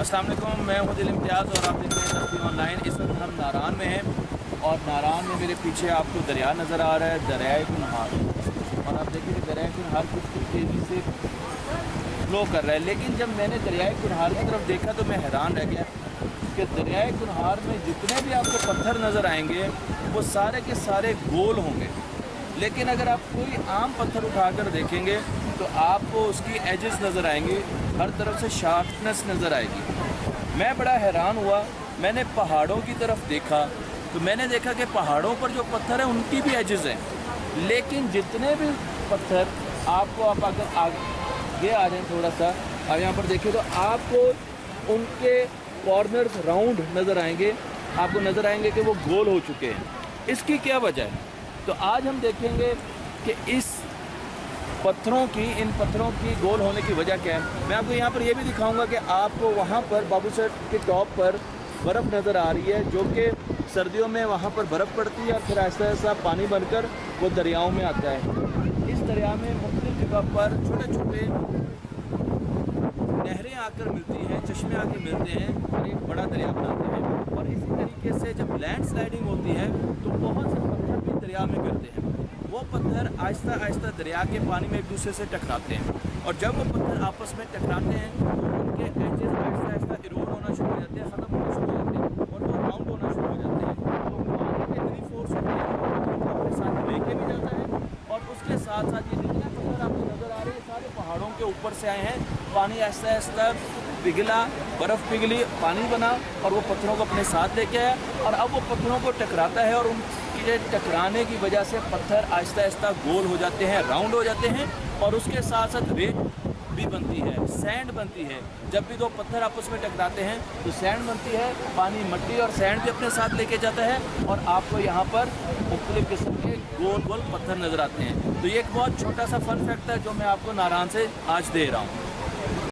अस्सलाम वालेकुम, मैं हूं दिल इम्तियाज़ और आप देख रहे हैं तस्वीर ऑनलाइन। इस वक्त हम नारान में हैं और नारान में मेरे पीछे आपको दरिया नज़र आ रहा है, दरियाए कुनहार। और आप देखिए कि दरियाए कुनहार कुछ तेज़ी से फ्लो कर रहा है। लेकिन जब मैंने दरियाए कुनहार की तरफ देखा तो मैं हैरान रह गया कि दरियाए कुनहार में जितने भी आपको पत्थर नज़र आएंगे वो सारे के सारे गोल होंगे। लेकिन अगर आप कोई आम पत्थर उठाकर देखेंगे तो आपको उसकी एजेस नज़र आएंगी, हर तरफ से शार्पनेस नज़र आएगी। मैं बड़ा हैरान हुआ, मैंने पहाड़ों की तरफ देखा तो मैंने देखा कि पहाड़ों पर जो पत्थर हैं उनकी भी एजेस हैं, लेकिन जितने भी पत्थर आपको आप अगर आगे आ जाएँ थोड़ा सा, आप यहाँ पर देखिए तो आपको उनके कॉर्नर्स राउंड नज़र आएंगे, आपको नज़र आएंगे कि वो गोल हो चुके हैं। इसकी क्या वजह है? तो आज हम देखेंगे कि इन पत्थरों की गोल होने की वजह क्या है। मैं आपको यहाँ पर ये भी दिखाऊंगा कि आपको वहाँ पर बाबू सर के टॉप पर बर्फ़ नज़र आ रही है, जो कि सर्दियों में वहाँ पर बर्फ़ पड़ती है और फिर ऐसा ऐसा पानी बनकर वो दरियाओं में आता है। इस दरिया में मुख्तलिफ जगह पर छोटे छोटे नहरें आकर मिलती हैं, चश्मे आकर मिलते हैं और एक बड़ा दरिया बनाते हैं। और इसी तरीके से जब लैंड स्लाइडिंग होती है तो बहुत से पत्थर भी दरिया में गिरते हैं। वो पत्थर आहिस्ता आहिस्ता दरिया के पानी में एक दूसरे से टकराते हैं और जब वो पत्थर आपस में टकराते हैं तो उनके एजेस आहिस्ता आहिस्ता इरोड होना शुरू हो जाते हैं, ख़त्म होना शुरू हो जाते हैं और वो राउंड होना शुरू हो जाते हैं। तो पानी के इतनी फोर्स होती है वो अपने साथ लेके भी जाता है और उसके साथ साथ ये जितने पत्थर आपको नज़र आ रहे हैं सारे पहाड़ों के ऊपर से आए हैं। पानी आहिस्ता आहिस्ता पिघला, बर्फ़ पिघली, पानी बना और वो पत्थरों को अपने साथ लेके आया और अब वो पत्थरों को टकराता है और उनके टकराने की वजह से पत्थर आहिस्ता आहिस्ता गोल हो जाते हैं, राउंड हो जाते हैं और उसके साथ साथ रेत भी बनती है, सैंड बनती है। जब भी दो पत्थर आपस में टकराते हैं तो सैंड बनती है, पानी मिट्टी और सैंड भी अपने साथ लेके जाता है और आपको यहाँ पर मुख्तलिफ किस्म के गोल गोल पत्थर नज़र आते हैं। तो ये एक बहुत छोटा सा फन फैक्ट है जो मैं आपको नारान से आज दे रहा हूँ।